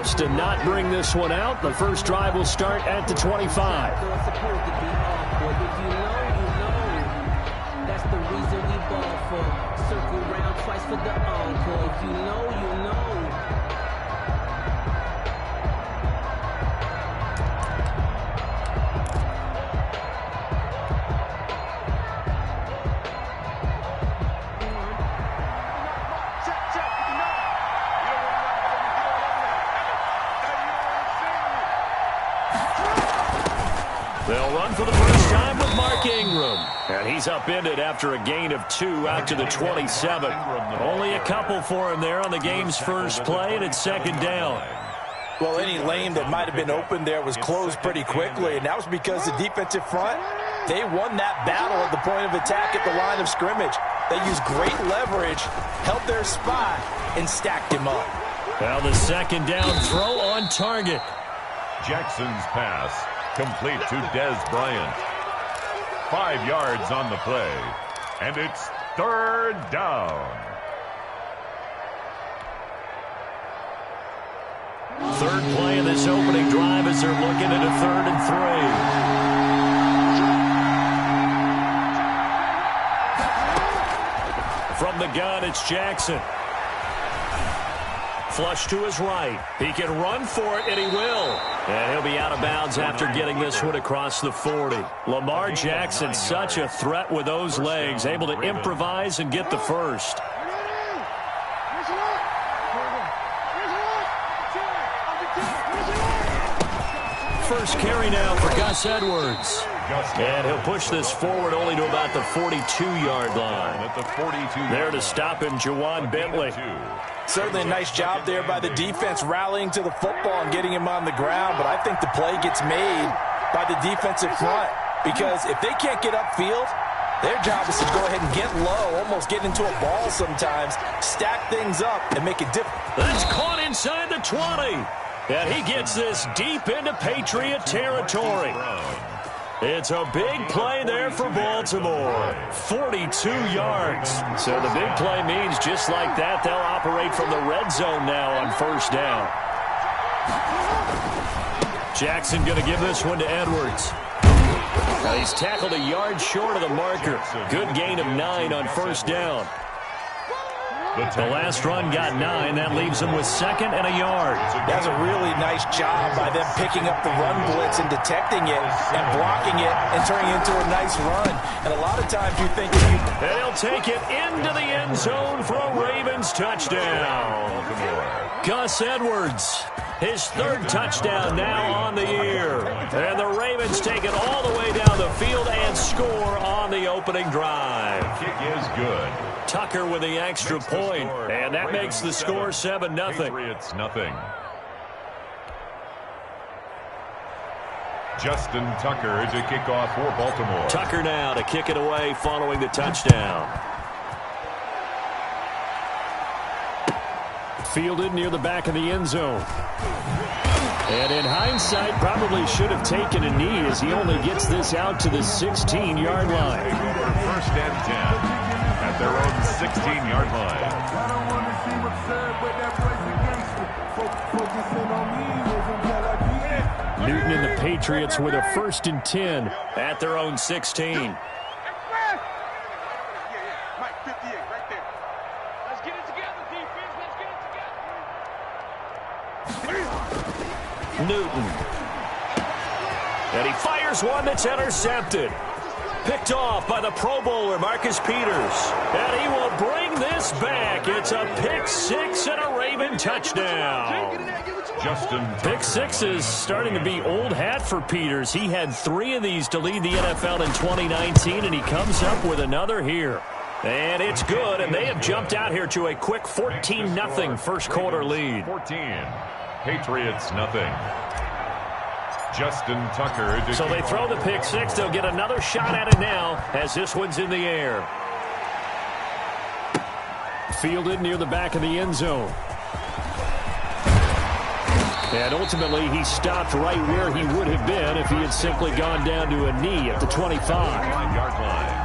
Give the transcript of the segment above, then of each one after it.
enough to not bring this one out. The first drive will start at the 25. That's the reason we ball for. Circle round twice for the encore. If you know, you know. They'll run for the first time with Mark Ingram. And he's upended after a gain of 2 out to the 27. Only a couple for him there on the game's first play, and it's second down. Well, any lane that might have been open there was closed pretty quickly, and that was because the defensive front, they won that battle at the point of attack at the line of scrimmage. They used great leverage, held their spot, and stacked him up. Now the second down throw on target. Jackson's pass complete to Des Bryant. 5 yards on the play, and it's third down. Third play of this opening drive as they're looking at a 3rd and 3. From the gun, it's Jackson. Flush to his right. He can run for it, and he will. And he'll be out of bounds after getting this one across the 40. Lamar Jackson, such a threat with those legs, able to improvise and get the first. First carry now for Gus Edwards. And he'll push this forward only to about the 42-yard line. There to stop him, Juwan Bentley. Certainly a nice job there by the defense rallying to the football and getting him on the ground, but I think the play gets made by the defensive front because if they can't get upfield, their job is to go ahead and get low, almost get into a ball sometimes, stack things up, and make it different. That's caught inside the 20. And he gets this deep into Patriot territory. It's a big play there for Baltimore. 42 yards. So the big play means just like that, they'll operate from the red zone now on first down. Jackson going to give this one to Edwards. Now he's tackled a yard short of the marker. Good gain of 9 on first down. The last run got 9. That leaves him with 2nd and a yard. That's a really nice job by them picking up the run blitz and detecting it and blocking it and turning it into a nice run. And a lot of times you think if you... And he'll take it into the end zone for a Ravens touchdown. Gus Edwards, his 3rd touchdown now on the year. And the Ravens take it all the way down the field and score on the opening drive. Kick is good. Tucker with the extra point, and that makes the score 7-0. Patriots nothing. Justin Tucker to kick off for Baltimore. Tucker now to kick it away following the touchdown. Fielded near the back of the end zone. And in hindsight, probably should have taken a knee as he only gets this out to the 16-yard line. First and 10. At their own 16-yard line. Newton and the Patriots with a 1st and 10 at their own 16. Newton. And he fires one that's intercepted. Picked off by the Pro Bowler, Marcus Peters. And he will bring this back. It's a pick 6 and a Raven touchdown. Pick 6 is starting to be old hat for Peters. He had 3 of these to lead the NFL in 2019, and he comes up with another here. And it's good, and they have jumped out here to a quick 14-0 first quarter lead. 14. Patriots nothing. Justin Tucker. So they throw the pick 6. They'll get another shot at it now as this one's in the air. Fielded near the back of the end zone. And ultimately, he stopped right where he would have been if he had simply gone down to a knee at the 25. 5-yard line.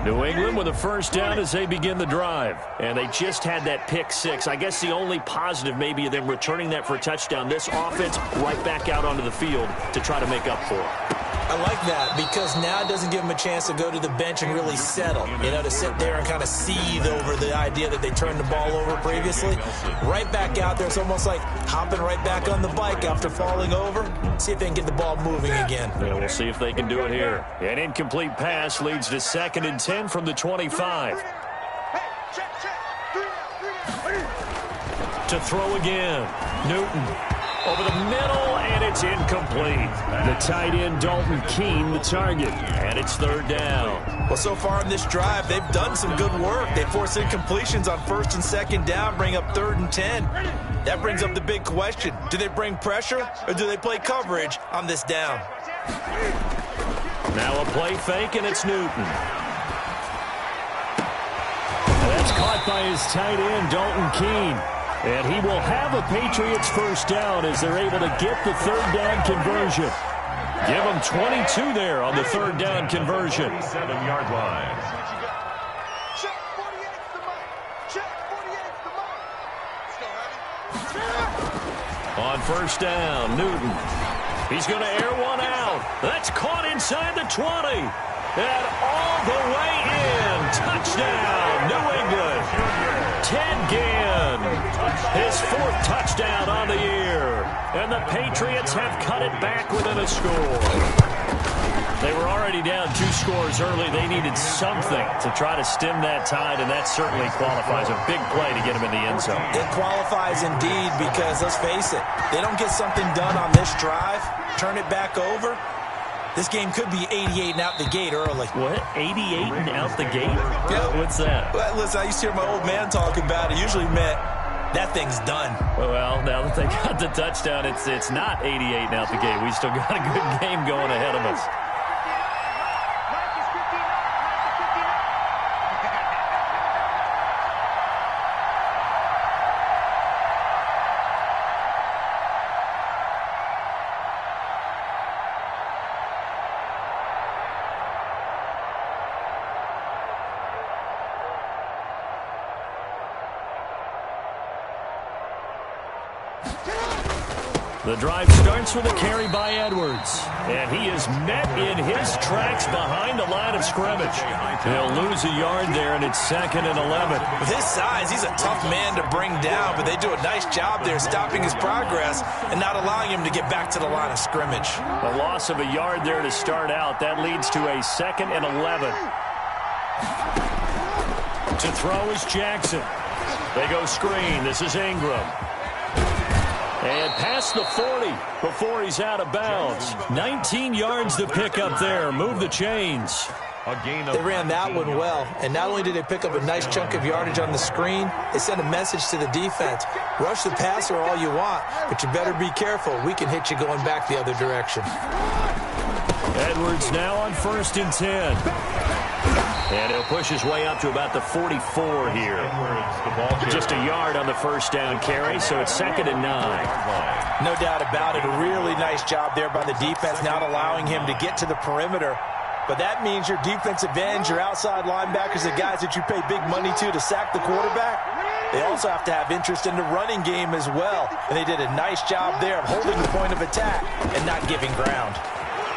New England with a first down as they begin the drive. And they just had that pick six. I guess the only positive maybe of them returning that for a touchdown. This offense right back out onto the field to try to make up for it. I like that because now it doesn't give them a chance to go to the bench and really settle, to sit there and kind of seethe over the idea that they turned the ball over previously. Right back out there, it's almost like hopping right back on the bike after falling over. See if they can get the ball moving again. Yeah, we'll see if they can do it here. An incomplete pass leads to 2nd and 10 from the 25. To throw again, Newton. Over the middle, and it's incomplete. The tight end, Dalton Keene, the target. And it's 3rd down. Well, so far in this drive, they've done some good work. They force incompletions on 1st and 2nd down, bring up 3rd and 10. That brings up the big question. Do they bring pressure, or do they play coverage on this down? Now a play fake, and it's Newton. And that's caught by his tight end, Dalton Keene. And he will have a Patriots first down as they're able to get the 3rd down conversion. Give them 22 there on the 3rd down conversion. 7-yard line. On first down, Newton. He's going to air one out. That's caught inside the 20. And all the way in. Touchdown, New England. Ted Ginn, his 4th touchdown on the year. And the Patriots have cut it back within a score. They were already down 2 scores early. They needed something to try to stem that tide, and that certainly qualifies. A big play to get them in the end zone. It qualifies indeed because, let's face it, they don't get something done on this drive, turn it back over, this game could be 88 and out the gate early. What? 88 and out the gate? Yeah. What's that? Well, listen, I used to hear my old man talk about it. Usually meant that thing's done. Well, now that they got the touchdown, it's not 88 and out the gate. We still got a good game going ahead of us. The drive starts with a carry by Edwards. And he is met in his tracks behind the line of scrimmage. He'll lose a yard there, and it's 2nd and 11. With his size, he's a tough man to bring down, but they do a nice job there stopping his progress and not allowing him to get back to the line of scrimmage. A loss of a yard there to start out. That leads to a 2nd and 11. To throw is Jackson. They go screen. This is Ingram. And past the 40 before he's out of bounds. 19 yards to pick up there. Move the chains. They ran that one well, and not only did they pick up a nice chunk of yardage on the screen, they sent a message to the defense. Rush the passer all you want, but you better be careful. We can hit you going back the other direction. Edwards now on 1st and 10. And he'll push his way up to about the 44 here. Just a yard on the first down carry, so it's 2nd and 9. No doubt about it. A really nice job there by the defense, not allowing him to get to the perimeter. But that means your defensive ends, your outside linebackers, the guys that you pay big money to sack the quarterback, they also have to have interest in the running game as well. And they did a nice job there of holding the point of attack and not giving ground.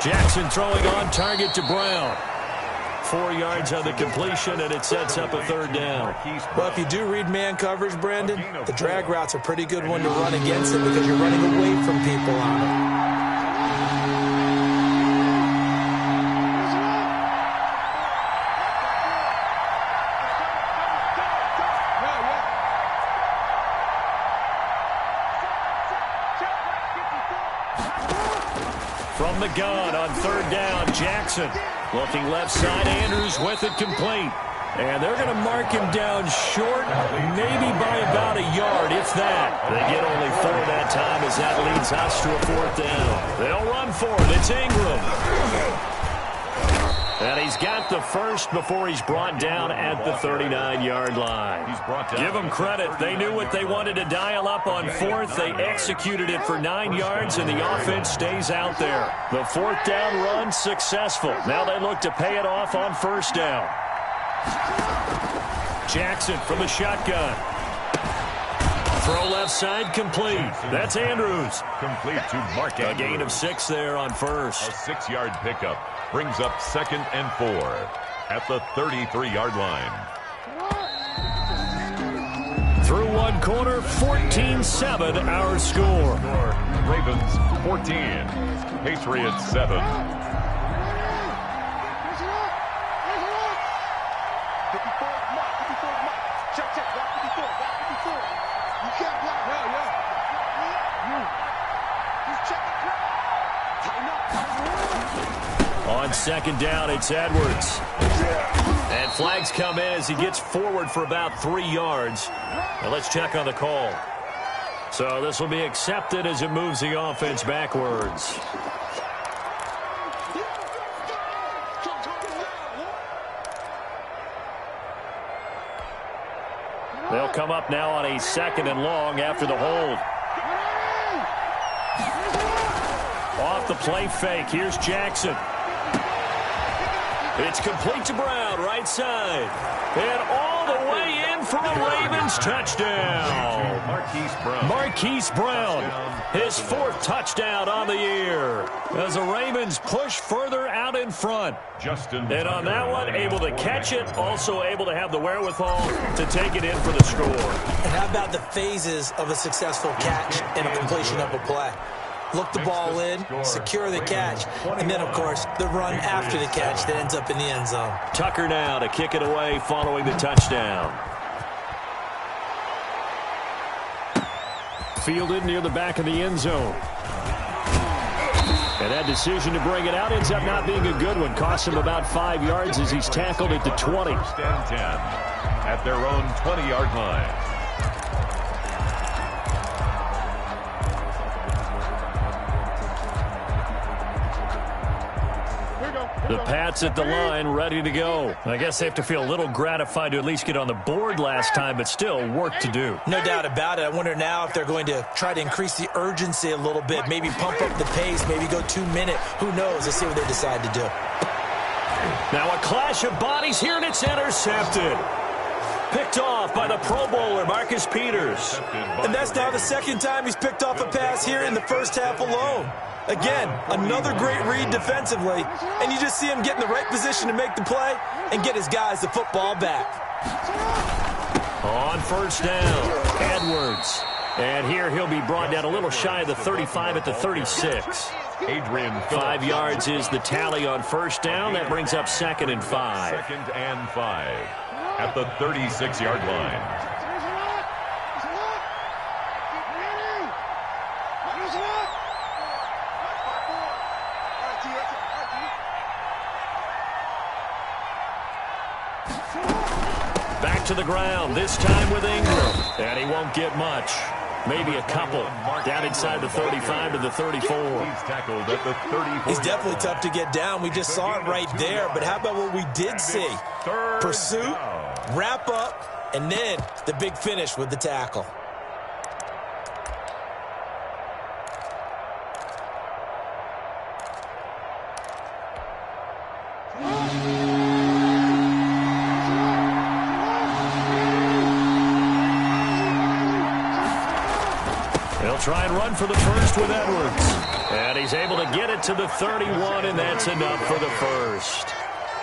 Jackson throwing on target to Brown. 4 yards on the completion, and it sets up a 3rd down. Well, if you do read man coverage, Brandon, the drag route's a pretty good one to run against it because you're running away from people on it. From the gun on 3rd down, Jackson. Looking left side, Andrews with it complete. And they're going to mark him down short, maybe by about a yard, if that. They get only 4 that time as that leads us to a 4th down. They'll run for it. It's Ingram. And he's got the first before he's brought down at the 39-yard line. Give them credit. They knew what they wanted to dial up on 4th. They executed it for 9 yards, and the offense stays out there. The 4th down run successful. Now they look to pay it off on 1st down. Jackson from the shotgun. Throw left side complete. That's Andrews. Complete to Mark Andrews. A gain of 6 there on first. A 6-yard pickup brings up 2nd and 4 at the 33-yard line. Through one quarter, 14-7 our score. Ravens 14, Patriots 7. On 2nd down, it's Edwards. And flags come in as he gets forward for about 3 yards. Now let's check on the call. So this will be accepted as it moves the offense backwards. They'll come up now on a 2nd and long after the hold. Off the play fake. Here's Jackson. It's complete to Brown, right side. And all the way in for a Ravens touchdown. Marquise Brown, his 4th touchdown on the year. As the Ravens push further out in front. And on that one, able to catch it, also able to have the wherewithal to take it in for the score. And how about the phases of a successful catch and a completion of a play? Look the ball in, secure the catch, and then, of course, the run after the catch that ends up in the end zone. Tucker now to kick it away following the touchdown. Fielded near the back of the end zone. And that decision to bring it out ends up not being a good one. Costs him about 5 yards as he's tackled at the 20. 1st and 10 at their own 20-yard line. The Pats at the line, ready to go. I guess they have to feel a little gratified to at least get on the board last time, but still work to do. No doubt about it. I wonder now if they're going to try to increase the urgency a little bit, maybe pump up the pace, maybe go 2-minute. Who knows? Let's see what they decide to do. Now a clash of bodies here, and it's intercepted. Picked off by the Pro Bowler, Marcus Peters. And that's now the 2nd time he's picked off a pass here in the first half alone. Again, another great read defensively, and you just see him get in the right position to make the play and get his guys the football back. On 1st down, Edwards. And here he'll be brought down a little shy of the 35 at the 36. Adrian 5 yards is the tally on 1st down. That brings up 2nd and 5. 2nd and 5 at the 36-yard line. Back to the ground, this time with Ingram. And he won't get much. Maybe a couple. Down inside the 35 to the 34. He's tackled at the 34. He's definitely tough to get down. We just saw it right there. But how about what we did see? Pursuit, wrap up, and then the big finish with the tackle. Try and run for the first with Edwards. And he's able to get it to the 31, and that's enough for the first.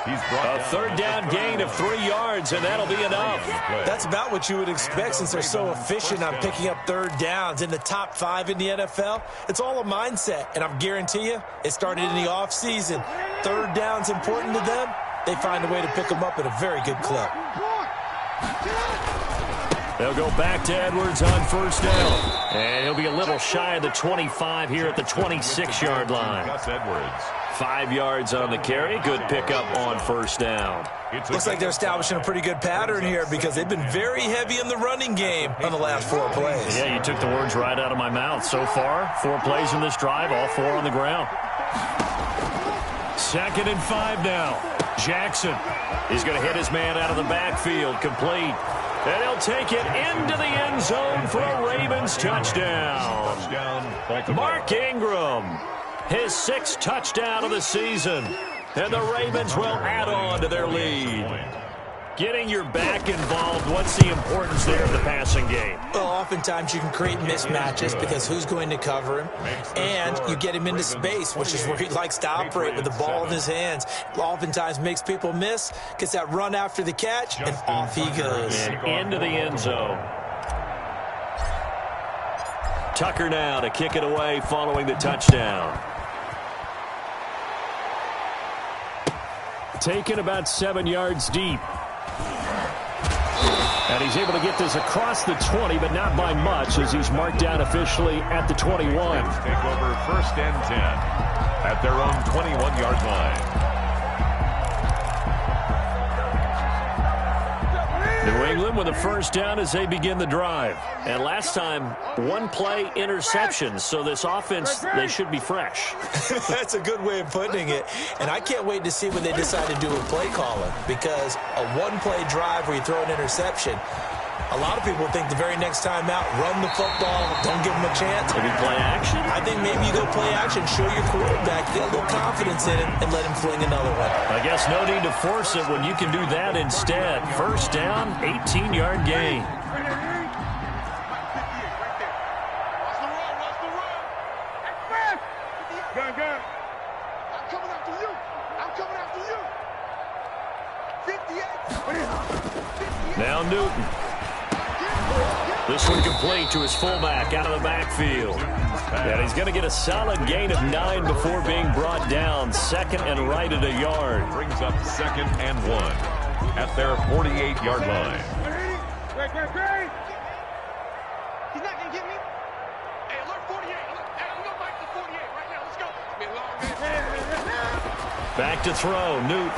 A 3rd down gain of 3 yards, and that'll be enough. That's about what you would expect since they're so efficient on picking up 3rd downs. In the top 5 in the NFL, it's all a mindset, and I guarantee you it started in the offseason. 3rd down's important to them. They find a way to pick them up at a very good clip. They'll go back to Edwards on 1st down. And he'll be a little shy of the 25 here at the 26-yard line. 5 yards on the carry. Good pickup on 1st down. Looks like they're establishing a pretty good pattern here because they've been very heavy in the running game on the last 4 plays. Yeah, you took the words right out of my mouth. So far, 4 plays in this drive, all 4 on the ground. 2nd and 5 now. Jackson is going to hit his man out of the backfield. Complete. And he'll take it into the end zone for a Ravens touchdown. Mark Ingram, his 6th touchdown of the season. And the Ravens will add on to their lead. Getting your back involved, what's the importance there of the passing game? Well, oftentimes you can create mismatches because who's going to cover him, and you get him into space, which is where he likes to operate with the ball in his hands. Oftentimes makes people miss, gets that run after the catch, and off he goes. And into the end zone. Tucker now to kick it away following the touchdown. Taken about 7 yards deep. And he's able to get this across the 20, but not by much, as he's marked down officially at the 21. Take over 1st and 10 at their own 21-yard line. New England with a first down as they begin the drive. And last time, one-play interception, so this offense, they should be fresh. That's a good way of putting it. And I can't wait to see when they decide to do a play calling, because a one-play drive where you throw an interception, a lot of people think the very next time out, run the football, don't give them a chance. Maybe play action? I think maybe you go play action, show your quarterback, get a little confidence in him, and let him fling another one. I guess no need to force it when you can do that instead. First down, 18-yard gain. Now Newton. This one complete to his fullback out of the backfield. And he's going to get a solid gain of 9 before being brought down. 2nd and right at a yard. Brings up 2nd and 1 at their 48-yard line. He's not going to get me. Hey, alert 48. Hey, I'm going to bite the 48 right now. Let's go. It's been a long day. Back to throw. Newton.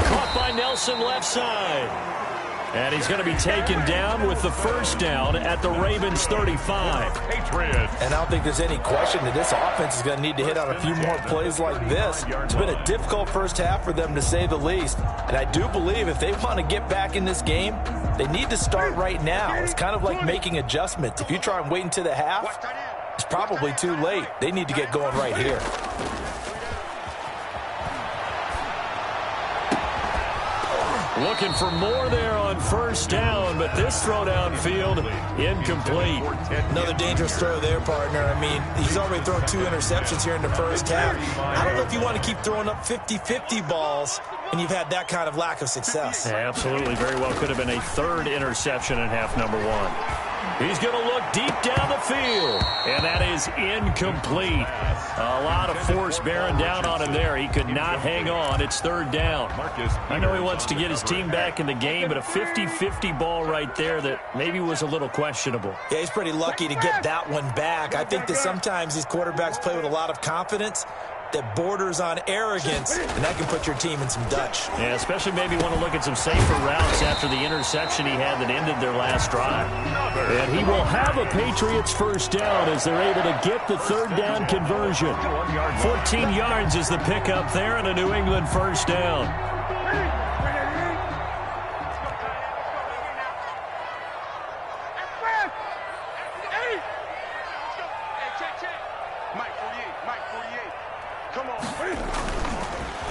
Caught by Nelson left side. And he's going to be taken down with the first down at the Ravens 35. Patriots. And I don't think there's any question that this offense is going to need to hit on a few more plays like this. It's been a difficult first half for them, to say the least. And I do believe if they want to get back in this game, they need to start right now. It's kind of like making adjustments. If you try and wait until the half, it's probably too late. They need to get going right here. Looking for more there on first down, but this throw downfield, incomplete. Another dangerous throw there, partner. I mean, he's already thrown 2 interceptions here in the first half. I don't know if you want to keep throwing up 50-50 balls, and you've had that kind of lack of success. Yeah, absolutely. Very well could have been a 3rd interception in half number 1. He's going to look deep down the field, and that is incomplete. A lot of force bearing down on him there. He could not hang on. It's 3rd down. I know he wants to get his team back in the game, but a 50-50 ball right there that maybe was a little questionable. Yeah, he's pretty lucky to get that one back. I think that sometimes these quarterbacks play with a lot of confidence that borders on arrogance, and that can put your team in some Dutch. Yeah, especially maybe want to look at some safer routes after the interception he had that ended their last drive. And he will have a Patriots first down as they're able to get the 3rd down conversion. 14 yards is the pickup there and a New England first down.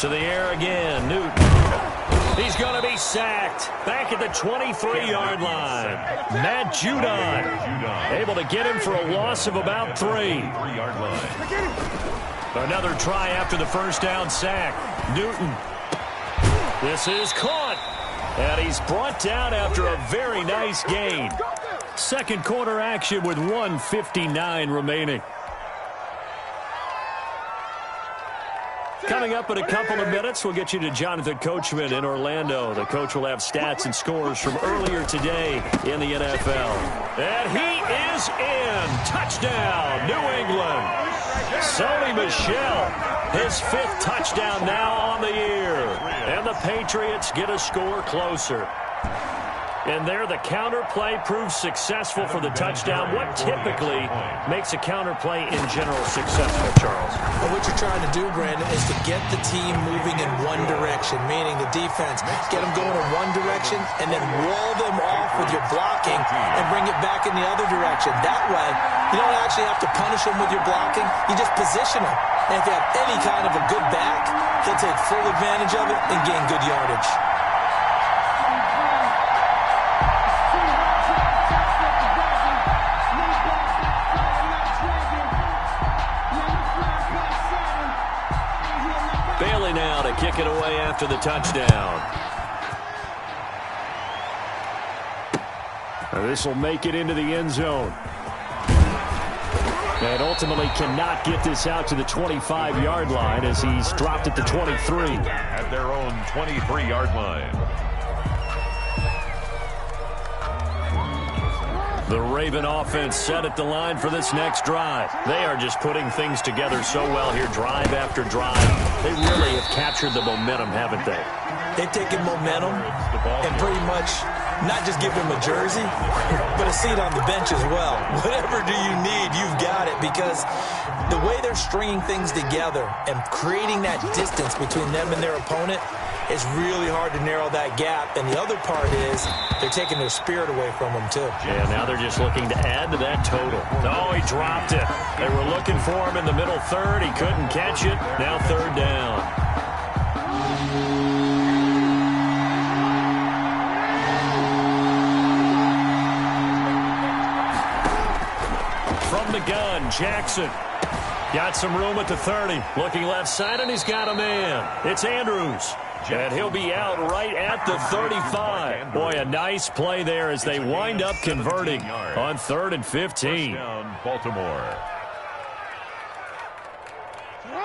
To the air again, Newton. He's going to be sacked. Back at the 23-yard line. Matt Judon able to get him for a loss of about 3. 3-yard line. Another try after the first down sack. Newton. This is caught. And he's brought down after a very nice gain. Second quarter action with 1:59 remaining. Coming up in a couple of minutes, we'll get you to Jonathan Coachman in Orlando. The coach will have stats and scores from earlier today in the NFL. And he is in. Touchdown, New England. Sony Michel, his 5th touchdown now on the year. And the Patriots get a score closer. And there, the counter play proves successful for the touchdown. What typically makes a counter play in general successful, Charles? Well, what you're trying to do, Brandon, is to get the team moving in one direction, meaning the defense. Get them going in one direction and then wall them off with your blocking and bring it back in the other direction. That way, you don't actually have to punish them with your blocking. You just position them. And if you have any kind of a good back, they'll take full advantage of it and gain good yardage. kick it away after the touchdown. This will make it into the end zone. And ultimately cannot get this out to the 25-yard line as he's dropped it to 23. At their own 23-yard line. The Raven offense set at the line for this next drive. They are just putting things together so well here, drive after drive. They really have captured the momentum, haven't they? They've taken momentum and pretty much not just give him a jersey, but a seat on the bench as well. Whatever do you need, you've got it, because the way they're stringing things together and creating that distance between them and their opponent is really hard to narrow that gap. And the other part is they're taking their spirit away from them, too. Yeah, now they're just looking to add to that total. Oh, he dropped it. They were looking for him in the middle third. He couldn't catch it. Now third down. From the gun, Jackson. Got some room at the 30. Looking left side, and he's got a man. It's Andrews. And he'll be out right at the 35. Boy, a nice play there as they wind up converting on 3rd and 15. Baltimore.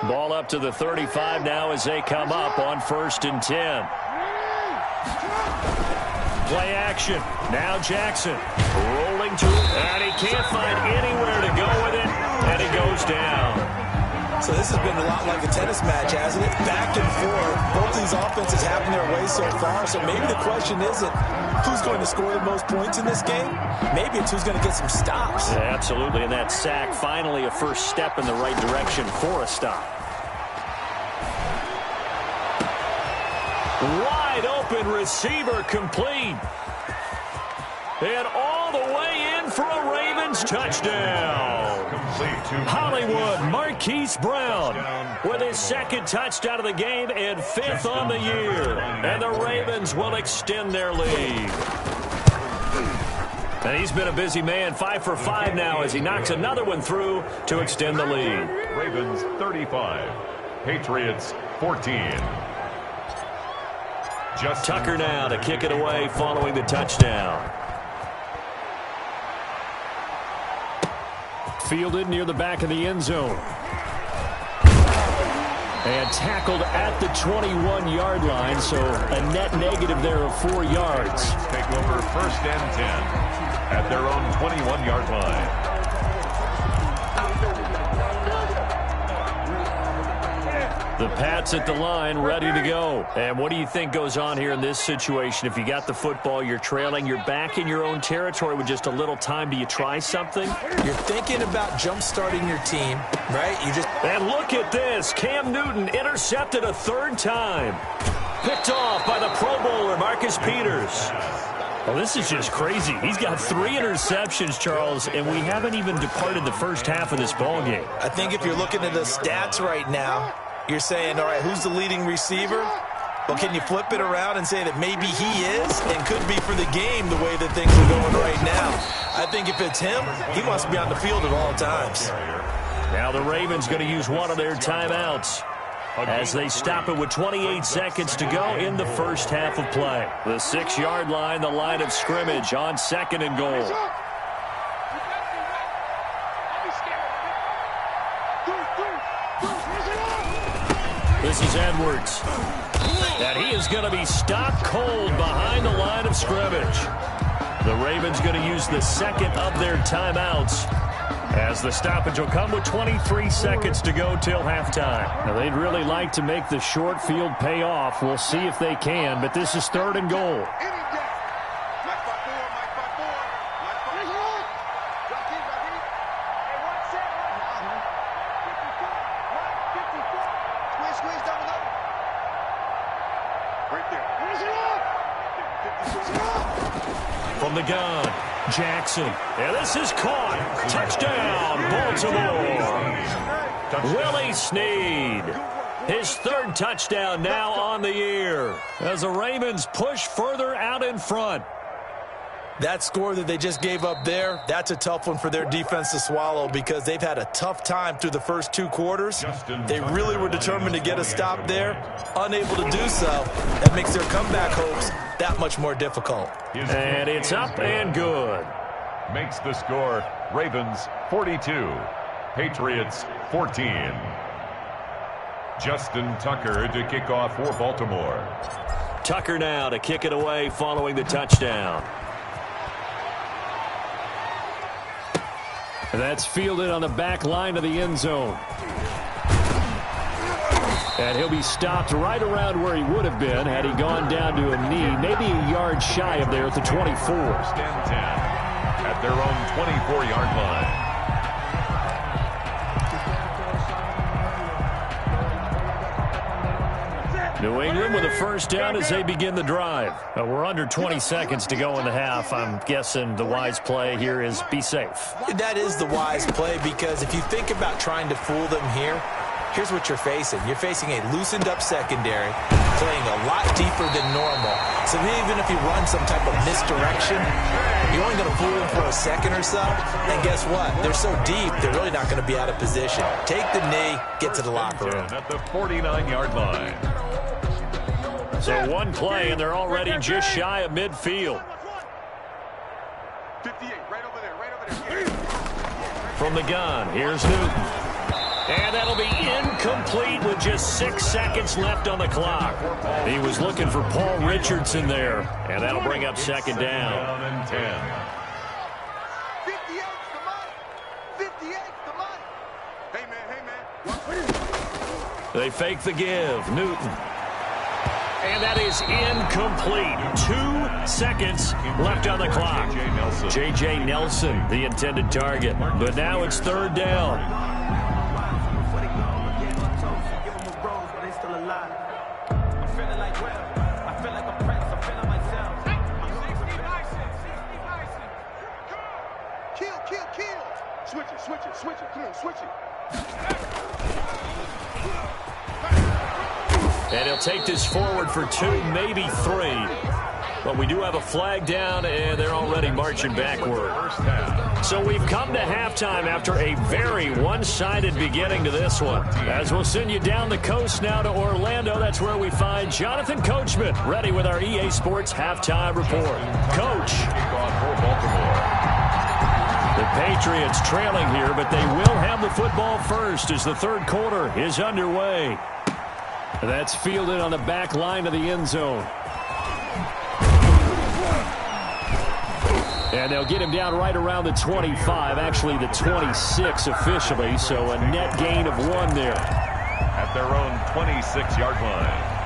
Ball up to the 35 now as they come up on 1st and 10. Play action. Now Jackson rolling to it, and he can't find anywhere to go with it, and he goes down. So this has been a lot like a tennis match, hasn't it? Back and forth. Both these offenses having their way so far. So maybe the question isn't who's going to score the most points in this game. Maybe it's who's going to get some stops. Yeah, absolutely. And that sack, finally a first step in the right direction for a stop. Wide open receiver complete. And all the way in for a Ravens touchdown. Hollywood Marquise Brown with his 2nd touchdown of the game and 5th on the year. And the Ravens will extend their lead. And he's been a busy man, 5 for 5 now as he knocks another one through to extend the lead. Ravens 35, Patriots 14. Tucker now to kick it away following the touchdown. Fielded near the back of the end zone. And tackled at the 21-yard line, so a net negative there of 4 yards. Take over 1st and 10 at their own 21-yard line. The Pats at the line, ready to go. And what do you think goes on here in this situation? If you got the football, you're trailing, you're back in your own territory with just a little time. Do you try something? You're thinking about jump-starting your team, right? And look at this. Cam Newton intercepted a 3rd time. Picked off by the Pro Bowler, Marcus Peters. Well, this is just crazy. He's got 3 interceptions, Charles, and we haven't even departed the first half of this ball game. I think if you're looking at the stats right now, you're saying, all right, who's the leading receiver? Well, can you flip it around and say that maybe he is and could be for the game the way that things are going right now? I think if it's him, he must be on the field at all times. Now the Ravens going to use one of their timeouts as they stop it with 28 seconds to go in the first half of play. The 6-yard line, the line of scrimmage on 2nd and goal. This is Edwards. And he is going to be stopped cold behind the line of scrimmage. The Ravens going to use the 2nd of their timeouts as the stoppage will come with 23 seconds to go till halftime. Now, they'd really like to make the short field pay off. We'll see if they can, but this is 3rd and goal. From the gun, Jackson. And this is caught. Touchdown, Baltimore. Willie Snead. His 3rd touchdown now on the year as the Ravens push further out in front. That score that they just gave up there, that's a tough one for their defense to swallow because they've had a tough time through the first 2 quarters. They really were determined to get a stop there, unable to do so. That makes their comeback hopes that much more difficult. And it's up and good. Makes the score Ravens 42, Patriots 14. Justin Tucker to kick off for Baltimore. Tucker now to kick it away following the touchdown. That's fielded on the back line of the end zone. And he'll be stopped right around where he would have been had he gone down to a knee, maybe a yard shy of there at the 24. First and 10 at their own 24-yard line. New England with a first down as they begin the drive. We're under 20 seconds to go in the half. I'm guessing the wise play here is be safe. That is the wise play because if you think about trying to fool them here, here's what you're facing. You're facing a loosened up secondary, playing a lot deeper than normal. So even if you run some type of misdirection, you're only going to fool them for a second or so. And guess what? They're so deep, they're really not going to be out of position. Take the knee, get to the locker room. At the 49-yard line. So one play, and they're already just shy of midfield. 58, right over there. From the gun, here's Newton. And that'll be incomplete with just 6 seconds left on the clock. He was looking for Paul Richardson there, and that'll bring up second down. Down and 10. 58's the money. 58's the money. Hey, man. They fake the give. Newton. And that is incomplete. 2 seconds left on the clock. J.J. Nelson, the intended target. But now it's third down. Switch it. Come on, switch it. And he'll take this forward for 2, maybe 3. But we do have a flag down, and they're already marching backward. So we've come to halftime after a very one-sided beginning to this one. As we'll send you down the coast now to Orlando, that's where we find Jonathan Coachman, ready with our EA Sports halftime report. Coach. The Patriots trailing here, but they will have the football first as the third quarter is underway. That's fielded on the back line of the end zone. And they'll get him down right around the 25, actually the 26 officially, so a net gain of 1 there. At their own 26-yard line.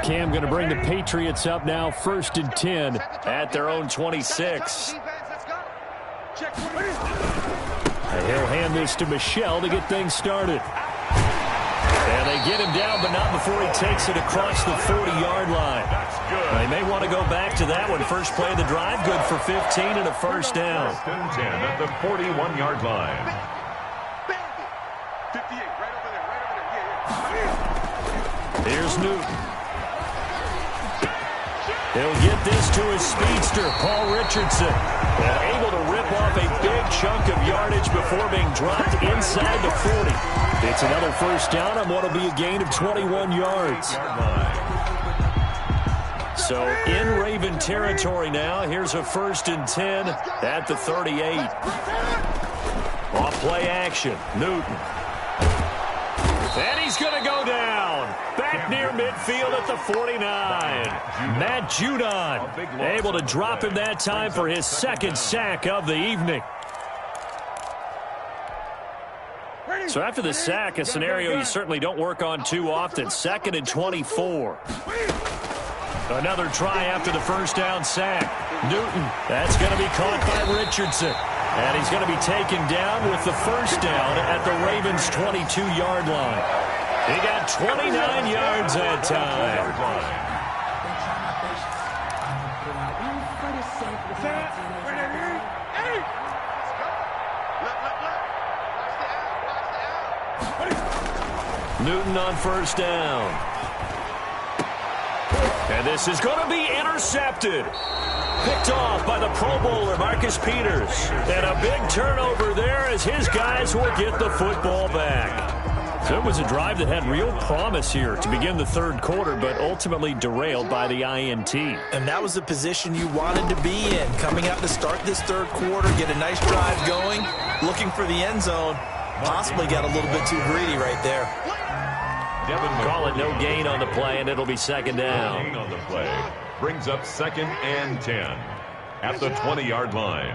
Cam going to bring the Patriots up now, 1st and 10 at their own 26. And he'll hand this to Michel to get things started. And they get him down, but not before he takes it across the 40-yard line. That's good. They may want to go back to that one. First play of the drive, good for 15 and a first down. 1st and 10 at the 41-yard line. 58, right over there. Yeah. Here's Newton. He'll get this to his speedster, Paul Richardson. And able to rip off a big chunk of yardage before being dropped inside the 40. It's another first down on what will be a gain of 21 yards. So in Raven territory now. Here's a 1st and 10 at the 38. Off play action. Newton. And he's going to go down. Back near midfield at the 49. Matt Judon able to drop him that time for his 2nd sack of the evening. So after the sack, a scenario you certainly don't work on too often. 2nd and 24. Another try after the first down sack. Newton, that's going to be caught by Richardson. And he's going to be taken down with the first down at the Ravens' 22-yard line. He got 29 yards that time. Newton on first down. And this is going to be intercepted. Picked off by the Pro Bowler, Marcus Peters. And a big turnover there as his guys will get the football back. So it was a drive that had real promise here to begin the third quarter, but ultimately derailed by the INT. And that was the position you wanted to be in, coming out to start this third quarter, get a nice drive going, looking for the end zone. Possibly got a little bit too greedy right there. Call it no gain on the play, and it'll be second down. Gain on the play brings up 2nd and 10 at the 20-yard line.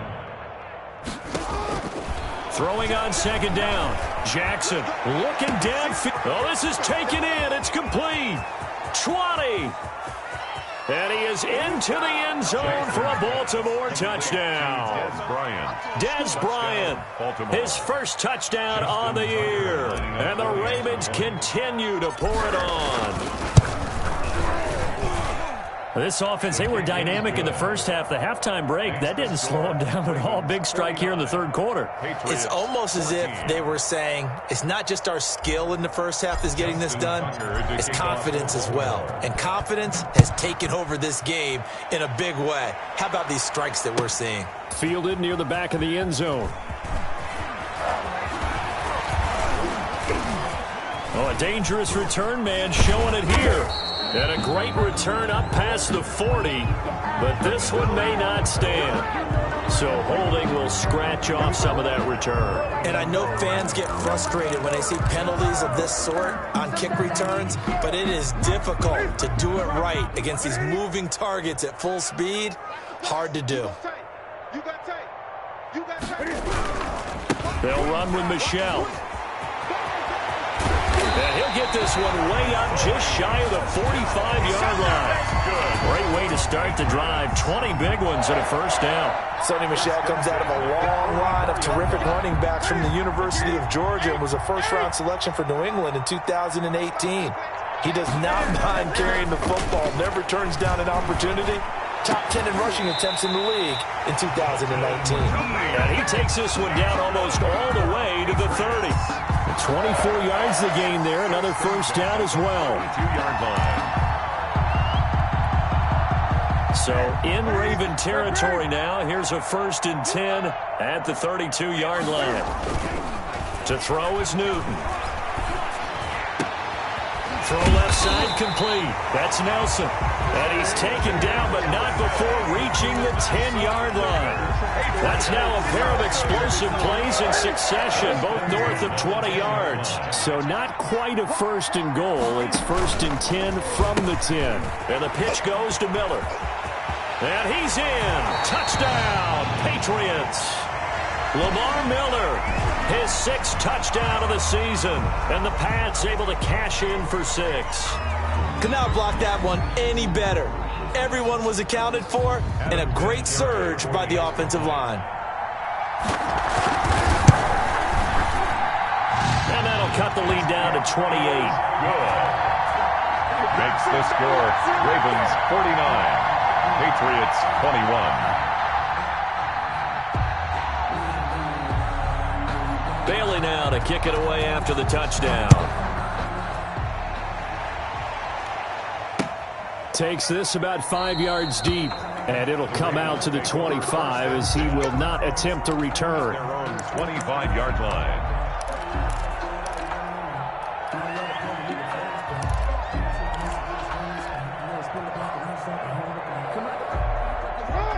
Throwing on second down. Jackson looking downfield. Oh, this is taken in. It's complete. 20. And he is into the end zone for a Baltimore touchdown. Dez Bryant, his first touchdown on the year. And the Ravens continue to pour it on. This offense, they were dynamic in the first half. The halftime break, that didn't slow them down at all. Big strike here in the third quarter. It's almost as if they were saying, it's not just our skill in the first half that's getting this done, it's confidence as well. And confidence has taken over this game in a big way. How about these strikes that we're seeing? Fielded near the back of the end zone. Oh, a dangerous return man showing it here. And a great return up past the 40, but this one may not stand. So holding will scratch off some of that return. And I know fans get frustrated when they see penalties of this sort on kick returns, but it is difficult to do it right against these moving targets at full speed. Hard to do. They'll run with Michelle. And he'll get this one way up just shy of the 45-yard line. Great way to start the drive. 20 big ones and a first down. Sonny Michel comes out of a long line of terrific running backs from the University of Georgia and was a first-round selection for New England in 2018. He does not mind carrying the football, never turns down an opportunity. Top 10 in rushing attempts in the league in 2019. And he takes this one down almost all the way to the 30. 24 yards the gain there. Another first down as well. 2-yard line. So in Raven territory now. Here's a 1st and 10 at the 32-yard line. To throw is Newton. Throw left side complete. That's Nelson. And he's taken down, but not before reaching the 10-yard line. That's now a pair of explosive plays in succession, both north of 20 yards. So not quite a 1st and goal. It's 1st and 10 from the 10. And the pitch goes to Miller. And he's in. Touchdown, Patriots. Lamar Miller, his 6th touchdown of the season. And the Pats able to cash in for 6. Could not block that one any better. Everyone was accounted for, and a great surge by the offensive line. And that'll cut the lead down to 28. Good. Makes the score Ravens 49, Patriots 21. Bailey now to kick it away after the touchdown. Takes this about 5 yards deep, and it'll come out to the 25 as he will not attempt to return. Their own 25-yard line.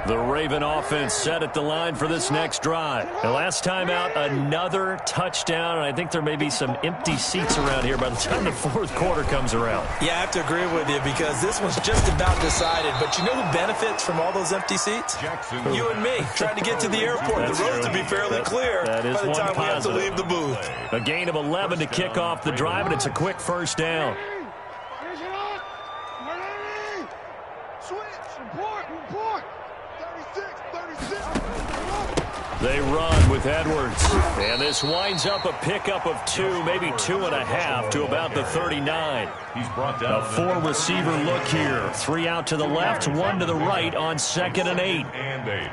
The Raven offense set at the line for this next drive. The last time out, another touchdown, and I think there may be some empty seats around here by the time the 4th quarter comes around. Yeah, I have to agree with you because this one's just about decided. But you know who benefits from all those empty seats? Jackson. You and me, trying to get to the airport. The roads will be fairly clear that is by the one time we have to positive. leave the booth. A gain of 11 to kick off the drive, and it's a quick first down. They run with Edwards. And this winds up a pickup of 2, maybe 2.5 to about the 39. He's brought down A 4-receiver look here. 3 out to the left, 1 to the right on 2nd and 8. And 8.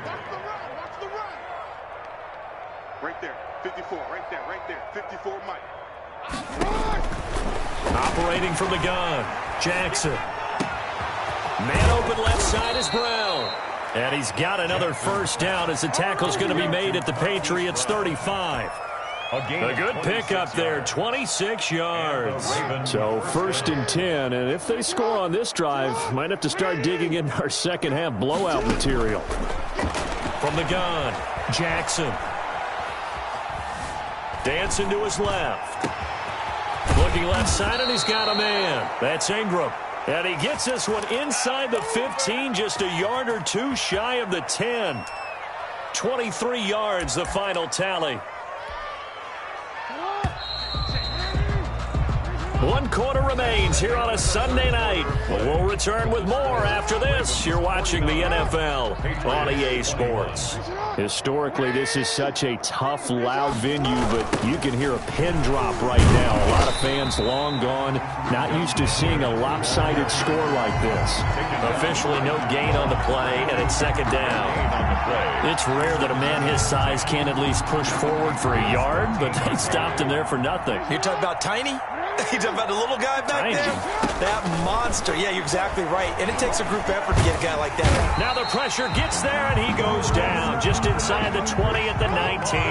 Right there, 54, right there, 54, Mike. Operating from the gun, Jackson. Man open left side is Brown. And he's got another first down as the tackle's going to be made at the Patriots' 35. A good pickup there, 26 yards. So 1st and 10, and if they score on this drive, might have to start digging in our second half blowout material. From the gun, Jackson. Dancing to his left. Looking left side, and he's got a man. That's Ingram. And he gets this one inside the 15, just a yard or two shy of the 10. 23 yards, the final tally. 1 quarter remains here on a Sunday night. But we'll return with more after this. You're watching the NFL on EA Sports. Historically, this is such a tough, loud venue, but you can hear a pin drop right now. A lot of fans long gone, not used to seeing a lopsided score like this. Officially no gain on the play, and it's 2nd down. It's rare that a man his size can't at least push forward for a yard, but they stopped him there for nothing. You're talking about Tiny? You talking about the little guy back there? That monster. Yeah, you're exactly right. And it takes a group effort to get a guy like that. Now the pressure gets there, and he goes down just inside the 20 at the 19.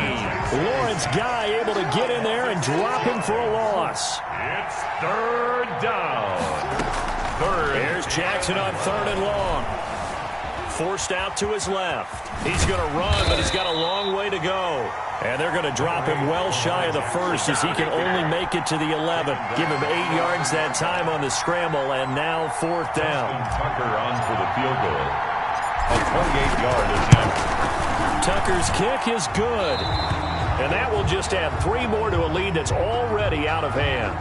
Lawrence Guy able to get in there and drop him for a loss. It's 3rd down. Here's Jackson on 3rd and long. Forced out to his left. He's going to run, but he's got a long way to go. And they're going to drop him well shy of the 1st as he can only make it to the 11. Give him 8 yards that time on the scramble, and now 4th down. Tucker on for the field goal. A 28-yard attempt. Tucker's kick is good. And that will just add 3 more to a lead that's already out of hand.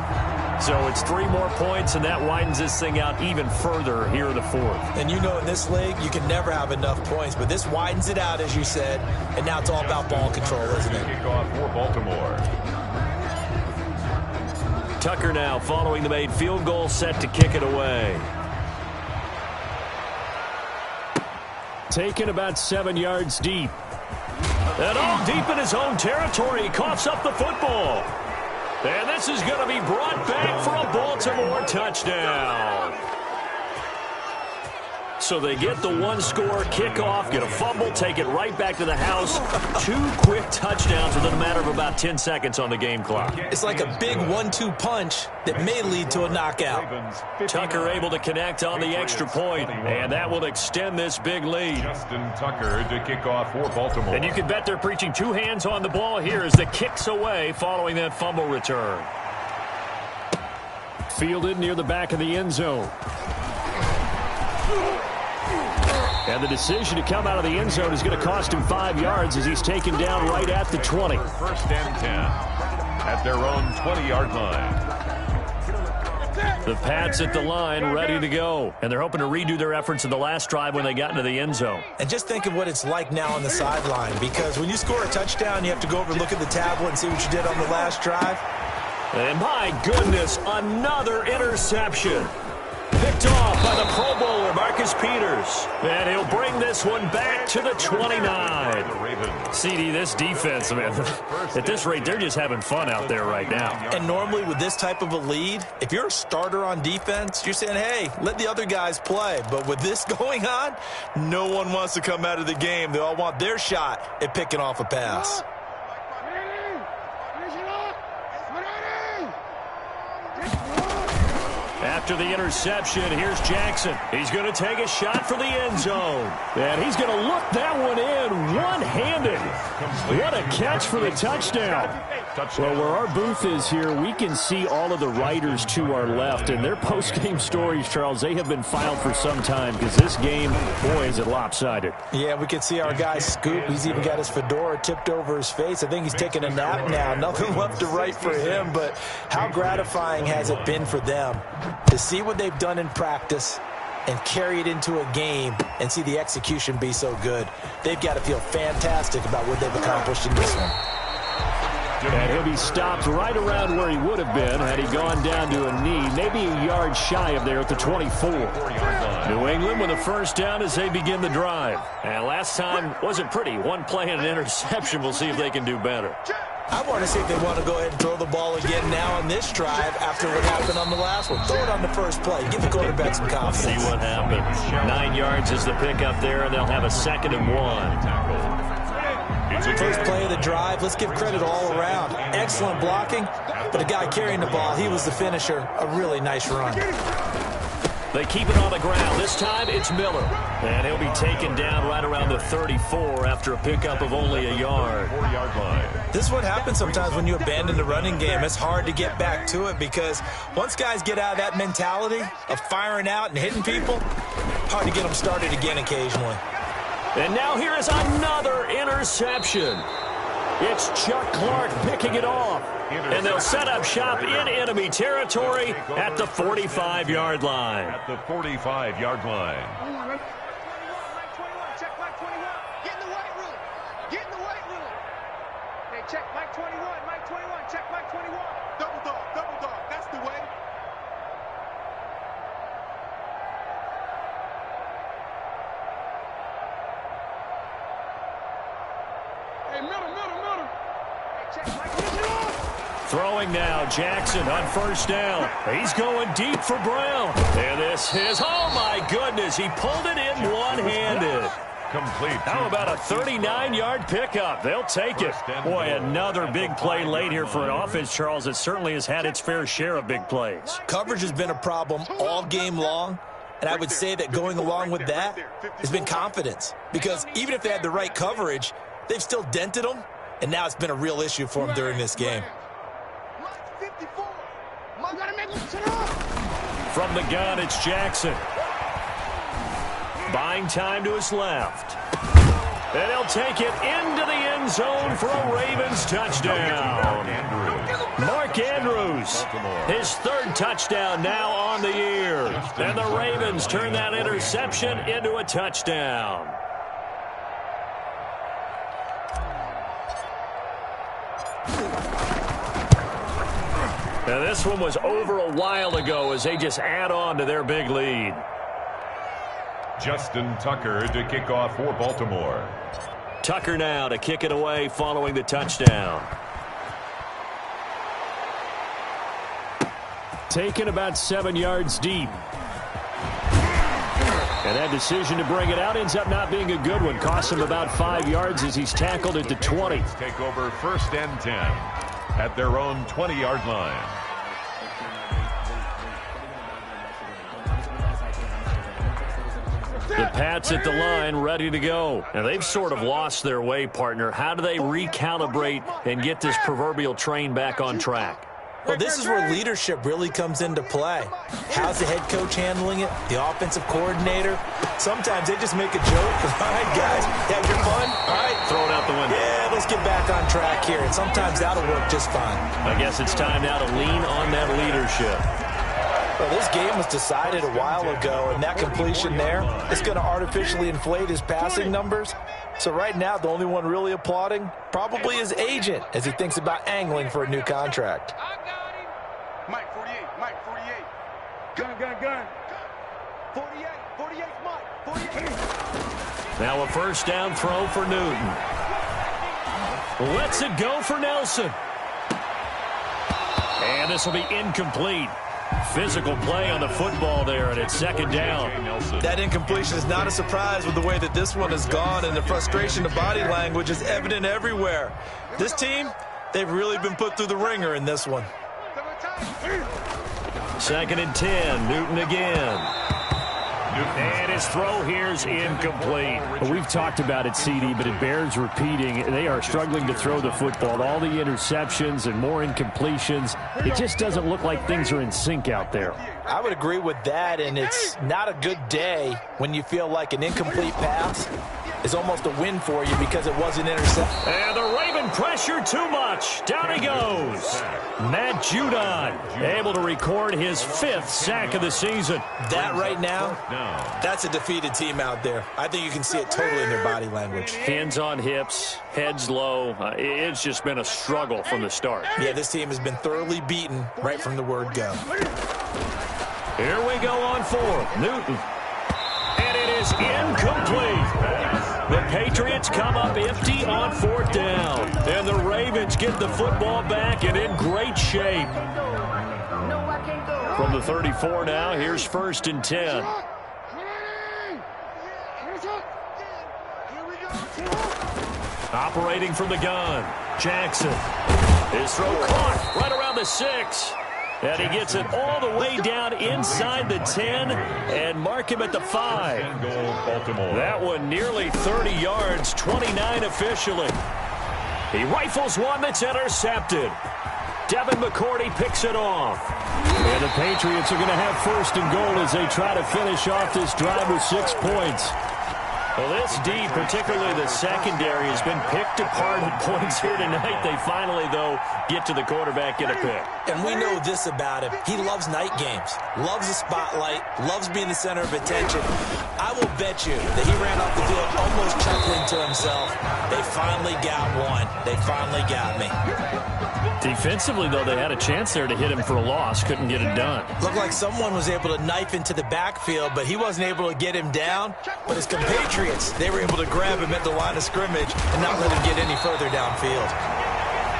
So it's 3 more points, and that widens this thing out even further here in the 4th. And you know in this league, you can never have enough points, but this widens it out, as you said, and now it's all about ball control, isn't it? Kickoff for Baltimore. Tucker now following the made field goal, set to kick it away. Taken about 7 yards deep. And all deep in his own territory, he coughs up the football. And this is going to be brought back for a Baltimore touchdown. So they get the 1-score kickoff, get a fumble, take it right back to the house. 2 quick touchdowns within a matter of about 10 seconds on the game clock. It's like a big 1-2 punch that may lead to a knockout. Tucker able to connect on the extra point, and that will extend this big lead. Justin Tucker to kick off for Baltimore. And you can bet they're preaching 2 hands on the ball here as the kick's away following that fumble return. Fielded near the back of the end zone. And the decision to come out of the end zone is going to cost him 5 yards as he's taken down right at the 20. 1st and 10 at their own 20-yard line. The Pats at the line ready to go. And they're hoping to redo their efforts in the last drive when they got into the end zone. And just think of what it's like now on the sideline, because when you score a touchdown, you have to go over and look at the tablet and see what you did on the last drive. And my goodness, another interception. Picked off by the Pro Bowler, Marcus Peters. And he'll bring this one back to the 29. CD, this defense, man, at this rate, they're just having fun out there right now. And normally with this type of a lead, if you're a starter on defense, you're saying, hey, let the other guys play. But with this going on, no one wants to come out of the game. They all want their shot at picking off a pass. After the interception, here's Jackson. He's going to take a shot for the end zone. And he's going to look that one in one-handed. What a catch for the touchdown. Well, where our booth is here, we can see all of the writers to our left. And their post-game stories, Charles, they have been filed for some time because this game, boy, is it lopsided. Yeah, we can see our guy Scoop. He's even got his fedora tipped over his face. I think he's taking a nap now. Nothing left to write for him, but how gratifying has it been for them to see what they've done in practice and carry it into a game and see the execution be so good. They've got to feel fantastic about what they've accomplished in this one. And he'll be stopped right around where he would have been had he gone down to a knee, maybe a yard shy of there at the 24. New England with a first down as they begin the drive. And last time wasn't pretty. One play and an interception. We'll see if they can do better. I want to see if they want to go ahead and throw the ball again now on this drive after what happened on the last one. Throw it on the first play. Give the quarterback some confidence. See what happens. 9 yards is the pickup there, and they'll have a 2nd and 1. First play of the drive. Let's give credit all around. Excellent blocking, but the guy carrying the ball, he was the finisher. A really nice run. They keep it on the ground. This time it's Miller. And he'll be taken down right around the 34 after a pickup of only a yard. 4-yard line. This is what happens sometimes when you abandon the running game. It's hard to get back to it because once guys get out of that mentality of firing out and hitting people, hard to get them started again occasionally. And now here is another interception. It's Chuck Clark picking it off. And they'll set up shop in enemy territory at the 45-yard line. At the 45-yard line. Mike 21, check Mike 21. Get in the white room. Get in the white room. Hey, check Mike 21, Mike 21, check Mike 21. Double dog, that's the way. Hey, middle. Hey, check Mike 21. Throwing now, Jackson on first down. He's going deep for Brown. And this is, oh my goodness, he pulled it in one-handed. Complete. How about a 39-yard pickup? They'll take it. Boy, another big play late here for an offense, Charles, that certainly has had its fair share of big plays. Coverage has been a problem all game long, and I would say that going along with that has been confidence. Because even if they had the right coverage, they've still dented them, and now it's been a real issue for them during this game. From the gun, it's Jackson. Buying time to his left. And he'll take it into the end zone for a Ravens touchdown. Mark Andrews, his 3rd touchdown now on the year. And the Ravens turn that interception into a touchdown. Now, this one was over a while ago as they just add on to their big lead. Justin Tucker to kick off for Baltimore. Tucker now to kick it away following the touchdown. Taken about 7 yards deep. And that decision to bring it out ends up not being a good one. Costs him about 5 yards as he's tackled at the 20. Take over 1st and 10 at their own 20-yard line. The Pats at the line, ready to go. And they've sort of lost their way, partner. How do they recalibrate and get this proverbial train back on track? Well, this is where leadership really comes into play. How's the head coach handling it? The offensive coordinator? Sometimes they just make a joke. All right, guys, have your fun? All right. Throw it out the window. Yeah, let's get back on track here. And sometimes that'll work just fine. I guess it's time now to lean on that leadership. Well, this game was decided a while ago, and that completion there is going to artificially inflate his passing numbers. So right now, the only one really applauding probably his agent as he thinks about angling for a new contract. I got him. Mike 48, Mike 48. Gun. 48, Mike, 48. Now a first down throw for Newton. Lets it go for Nelson. And this will be incomplete. Physical play on the football there, and it's 2nd down. That incompletion is not a surprise with the way that this one has gone, and the frustration of body language is evident everywhere. This team, they've really been put through the ringer in this one. 2nd and 10, Newton again. And his throw here's incomplete. Well, we've talked about it, CD, but it bears repeating. They are struggling to throw the football. All the interceptions and more incompletions. It just doesn't look like things are in sync out there. I would agree with that, and it's not a good day when you feel like an incomplete pass is almost a win for you because it wasn't intercepted. And the Raven pressure too much. Down he goes. Matt Judon able to record his 5th sack of the season. That right now, that's a defeated team out there. I think you can see it totally in their body language. Hands on hips, heads low. It's just been a struggle from the start. Yeah, this team has been thoroughly beaten right from the word go. Here we go on 4th. Newton. And it is incomplete. The Patriots come up empty on 4th down. And the Ravens get the football back and in great shape. From the 34 now, here's 1st and 10. Operating from the gun, Jackson. His throw caught right around the 6. And he gets it all the way down inside the 10 and mark him at the 5. That one nearly 30 yards, 29 officially. He rifles one that's intercepted. Devin McCourty picks it off. And the Patriots are going to have 1st and goal as they try to finish off this drive with 6 points. Well, this D, particularly the secondary, has been picked apart at points here tonight. They finally, though, get to the quarterback, get a pick. And we know this about him. He loves night games, loves the spotlight, loves being the center of attention. I will bet you that he ran off the field almost chuckling to himself. They finally got one. They finally got me. Defensively, though, they had a chance there to hit him for a loss. Couldn't get it done. Looked like someone was able to knife into the backfield, but he wasn't able to get him down. But his compatriots, they were able to grab him at the line of scrimmage and not let him get any further downfield.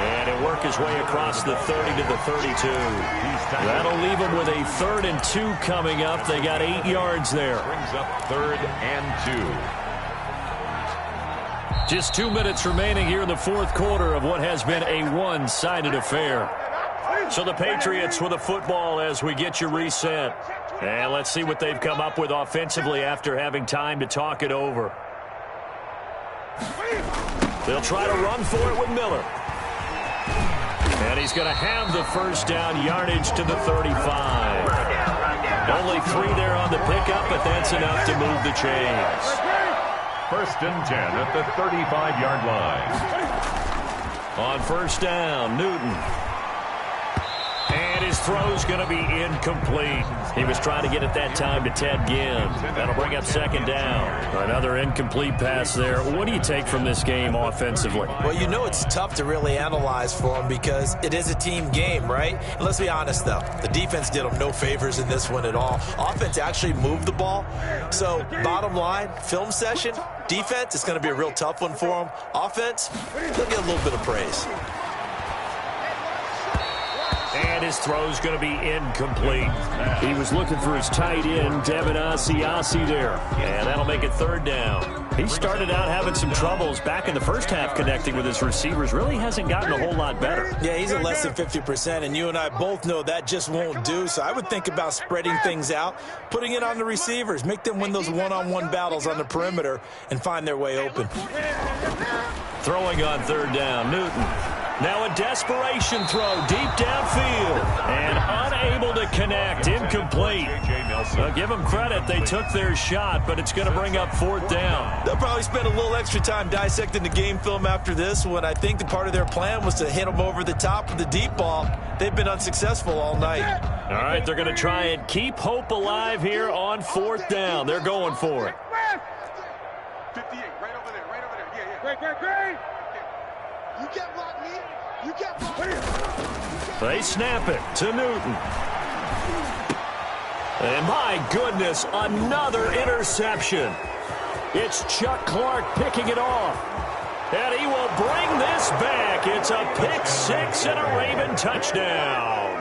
And he'll work his way across the 30 to the 32. That'll leave him with a 3rd and 2 coming up. They got 8 yards there. Brings up 3rd and 2. Just 2 minutes remaining here in the 4th quarter of what has been a one-sided affair. So the Patriots with a football as we get you reset. And let's see what they've come up with offensively after having time to talk it over. They'll try to run for it with Miller. And he's going to have the 1st down, yardage to the 35. Only 3 there on the pickup, but that's enough to move the chains. 1st and 10 at the 35-yard line. On 1st down, Newton. And his throw's going to be incomplete. He was trying to get it that time to Ted Ginn. That'll bring up 2nd down. Another incomplete pass there. What do you take from this game offensively? Well, you know it's tough to really analyze for them because it is a team game, right? And let's be honest, though. The defense did them no favors in this one at all. Offense actually moved the ball. So, bottom line, film session, defense, it's going to be a real tough one for them. Offense, they'll get a little bit of praise. And his throw's going to be incomplete. He was looking for his tight end, Devin Asiasi there. And that'll make it 3rd down. He started out having some troubles back in the first half connecting with his receivers. Really hasn't gotten a whole lot better. Yeah, he's at less than 50%, and you and I both know that just won't do. So I would think about spreading things out, putting it on the receivers, make them win those one-on-one battles on the perimeter, and find their way open. Throwing on 3rd down, Newton. Now a desperation throw deep downfield and unable to connect. Incomplete. Give them credit. They took their shot, but it's going to bring up 4th down. They'll probably spend a little extra time dissecting the game film after this one. I think the part of their plan was to hit them over the top with the deep ball. They've been unsuccessful all night. All right, they're going to try and keep hope alive here on 4th down. They're going for it. 58, right over there, right over there. Yeah. Great. You can't block me. You can't block me. They snap it to Newton. And my goodness, another interception. It's Chuck Clark picking it off. And he will bring this back. It's a pick 6 and a Raven touchdown.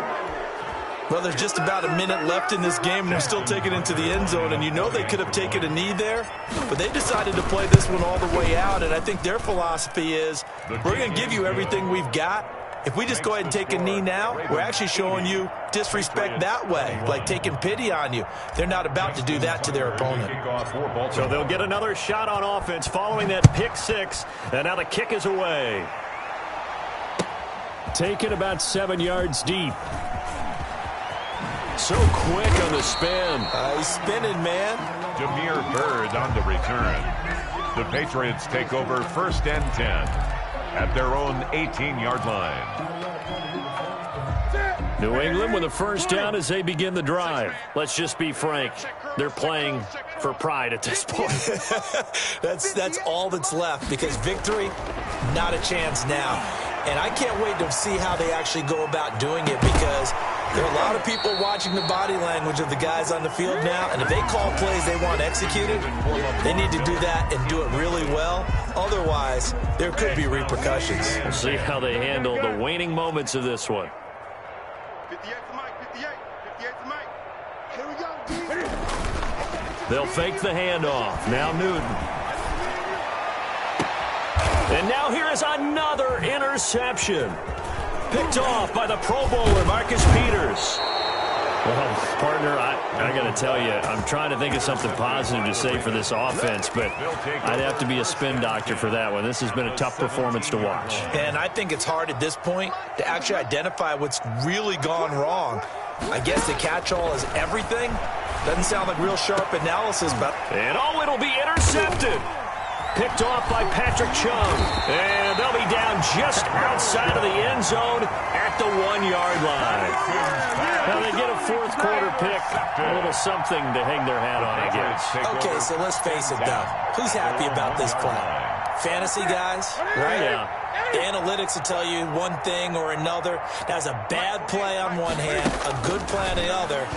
Well, there's just about a minute left in this game, and they're still taking it into the end zone. And you know they could have taken a knee there, but they decided to play this one all the way out. And I think their philosophy is, we're going to give you everything we've got. If we just go ahead and take a knee now, we're actually showing you disrespect that way, like taking pity on you. They're not about to do that to their opponent. So they'll get another shot on offense following that pick 6, and now the kick is away. Taken about 7 yards deep. So quick on the spin. He's spinning, man. Jameer Byrd on the return. The Patriots take over 1st and 10 at their own 18-yard line. New England with a 1st down as they begin the drive. Let's just be frank. They're playing for pride at this point. That's all that's left, because victory, not a chance now. And I can't wait to see how they actually go about doing it, because there are a lot of people watching the body language of the guys on the field now, and if they call plays they want executed, they need to do that and do it really well. Otherwise, there could be repercussions. We'll see how they handle the waning moments of this one. 58 to Mike, 58. 58 to Mike. Here we go, D. They'll fake the handoff. Now Newton. And now here is another interception. Picked off by the Pro Bowler, Marcus Peters. Well, partner, I got to tell you, I'm trying to think of something positive to say for this offense, but I'd have to be a spin doctor for that one. This has been a tough performance to watch. And I think it's hard at this point to actually identify what's really gone wrong. I guess the catch-all is everything. Doesn't sound like real sharp analysis, but... And oh, it'll be intercepted. Picked off by Patrick Chung. And they'll be down just outside of the end zone at the 1-yard line. Now they get a fourth quarter pick. A little something to hang their hat on, I guess. Okay, so let's face it, though. Who's happy about this play? Fantasy guys, right? Yeah. The analytics will tell you one thing or another. That's a bad play on one hand, a good play on the other,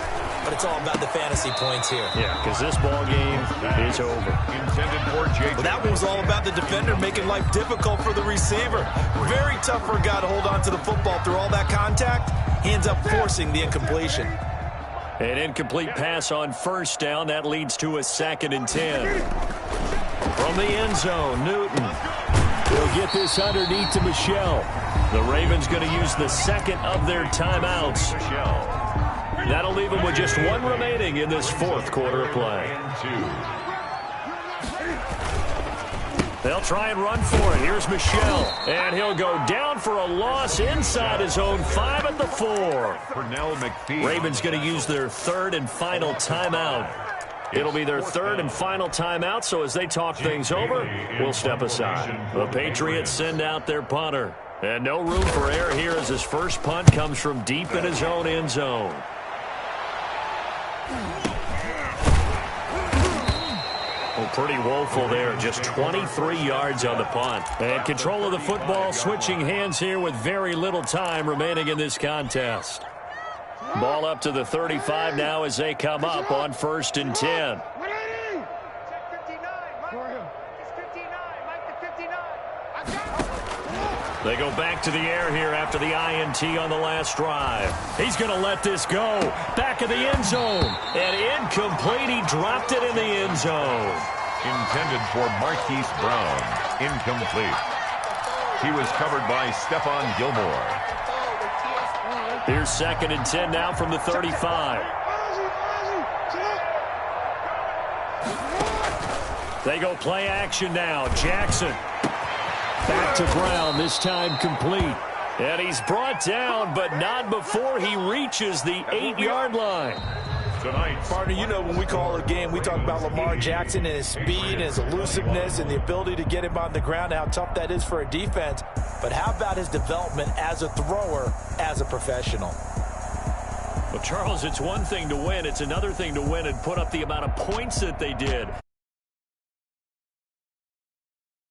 but it's all about the fantasy points here. Yeah, because this ball game is over. Intended for Jake. Well, that one was all about the defender making life difficult for the receiver. Very tough for a guy to hold on to the football through all that contact. He ends up forcing the incompletion. An incomplete pass on first down. That leads to a 2nd and 10. From the end zone, Newton. He'll get this underneath to Michelle. The Ravens going to use the second of their timeouts. That'll leave them with just one remaining in this fourth quarter of play. They'll try and run for it. Here's Michelle. And he'll go down for a loss inside his own 5 at the 4. Ravens going to use their third and final timeout. It'll be their third and final timeout, so as they talk things over, we'll step aside. The Patriots send out their punter. And no room for error here as his first punt comes from deep in his own end zone. Oh, pretty woeful there. Just 23 yards on the punt. And control of the football switching hands here with very little time remaining in this contest. Ball up to the 35 now as they come up on 1st and 10. They go back to the air here after the INT on the last drive. He's going to let this go. Back of the end zone. And incomplete. He dropped it in the end zone. Intended for Marquise Brown. Incomplete. He was covered by Stephon Gilmore. Here's 2nd and 10 now from the 35. They go play action now. Jackson. Back to Brown, this time complete. And he's brought down, but not before he reaches the 8-yard line. Tonight, Partner, you know when we call a game, we talk about Lamar Jackson and his speed and his elusiveness and the ability to get him on the ground, how tough that is for a defense. But how about his development as a thrower, as a professional? Well, Charles, it's one thing to win. It's another thing to win and put up the amount of points that they did.